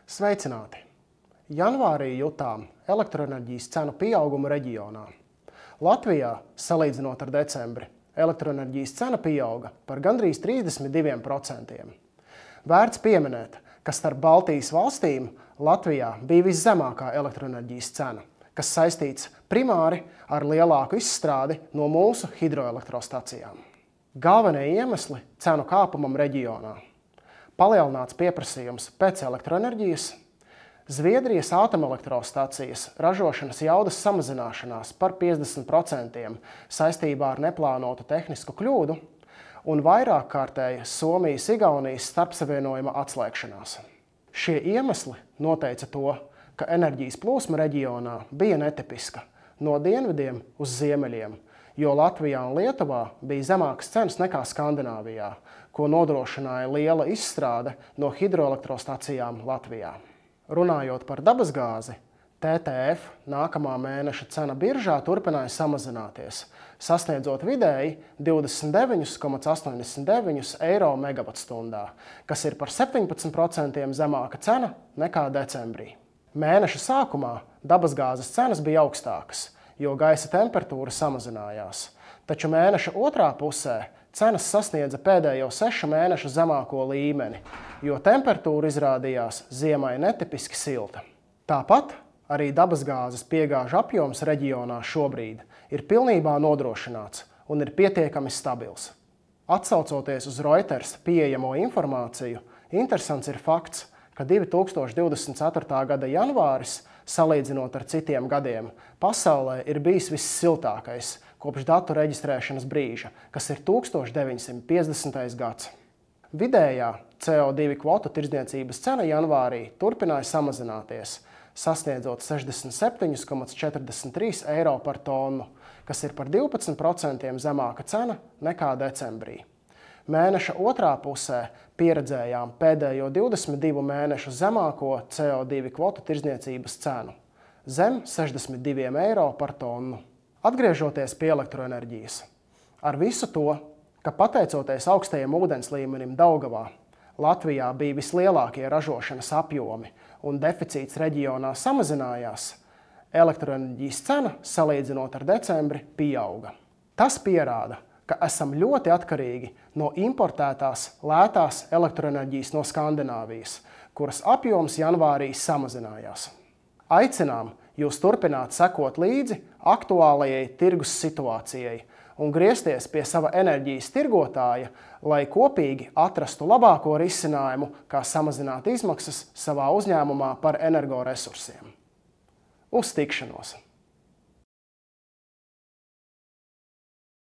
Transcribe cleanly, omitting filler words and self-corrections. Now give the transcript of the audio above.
Sveicināti! Janvārī jutām elektroenerģijas cenu pieaugumu reģionā. Latvijā, salīdzinot ar decembri, elektroenerģijas cena pieauga par gandrīz 32%. Vērts pieminēt, ka starp Baltijas valstīm Latvijā bija viszemākā elektroenerģijas cena, kas saistīts primāri ar lielāku izstrādi no mūsu hidroelektrostacijām. Galvenie iemesli cenu kāpumam reģionā: palielināts pieprasījums pēc elektroenerģijas, Zviedrijas atomelektrostacijas ražošanas jaudas samazināšanās par 50% saistībā ar neplānotu tehnisku kļūdu un vairāk kārtēja Somijas-Igaunijas starpsavienojuma atslēgšanās. Šie iemesli noteica to, ka enerģijas plūsma reģionā bija netipiska no dienvidiem uz ziemeļiem, jo Latvijā un Lietuvā bija zemākas cenas nekā Skandināvijā, ko nodrošināja liela izstrāde no hidroelektrostacijām Latvijā. Runājot par dabasgāzi, TTF nākamā mēneša cena biržā turpināja samazināties, sasniedzot vidēji 29,89 eiro megawatstundā, kas ir par 17% zemāka cena nekā decembrī. Mēneša sākumā dabasgāzes cenas bija augstākas, jo gaisa temperatūra samazinājās, taču mēneša otrā pusē cenas sasniedza pēdējo 6 mēnešu zemāko līmeni, jo temperatūra izrādījās ziemai netipiski silta. Tāpat arī dabasgāzes piegāžu apjoms reģionā šobrīd ir pilnībā nodrošināts un ir pietiekami stabils. Atsaucoties uz Reuters pieejamo informāciju, interesants ir fakts, ka 2024. gada janvāris, salīdzinot ar citiem gadiem, pasaulē ir bijis vissiltākais kopš datu reģistrēšanas brīža, kas ir 1950. gads. Vidējā CO2 kvotu tirdzniecības cena janvārī turpināja samazināties, sasniedzot 67,43 eiro par tonu, kas ir par 12% zemāka cena nekā decembrī. Mēneša otrā pusē pieredzējām pēdējo 22 mēnešu zemāko CO2 kvotu tirdzniecības cenu – zem 62 eiro par tonu. Atgriežoties pie elektroenerģijas, ar visu to, ka pateicoties augstajam ūdens līmenim Daugavā, Latvijā bija vislielākie ražošanas apjomi un deficīts reģionā samazinājās, elektroenerģijas cena, salīdzinot ar decembri, pieauga. Tas pierāda, ka esam ļoti atkarīgi no importētās lētās elektroenerģijas no Skandināvijas, kuras apjoms janvārī samazinājās. Aicinām jūs turpināt sekot līdzi aktuālajai tirgus situācijai un griezties pie sava enerģijas tirgotāja, lai kopīgi atrastu labāko risinājumu, kā samazināt izmaksas savā uzņēmumā par energoresursiem. Uz tikšanos!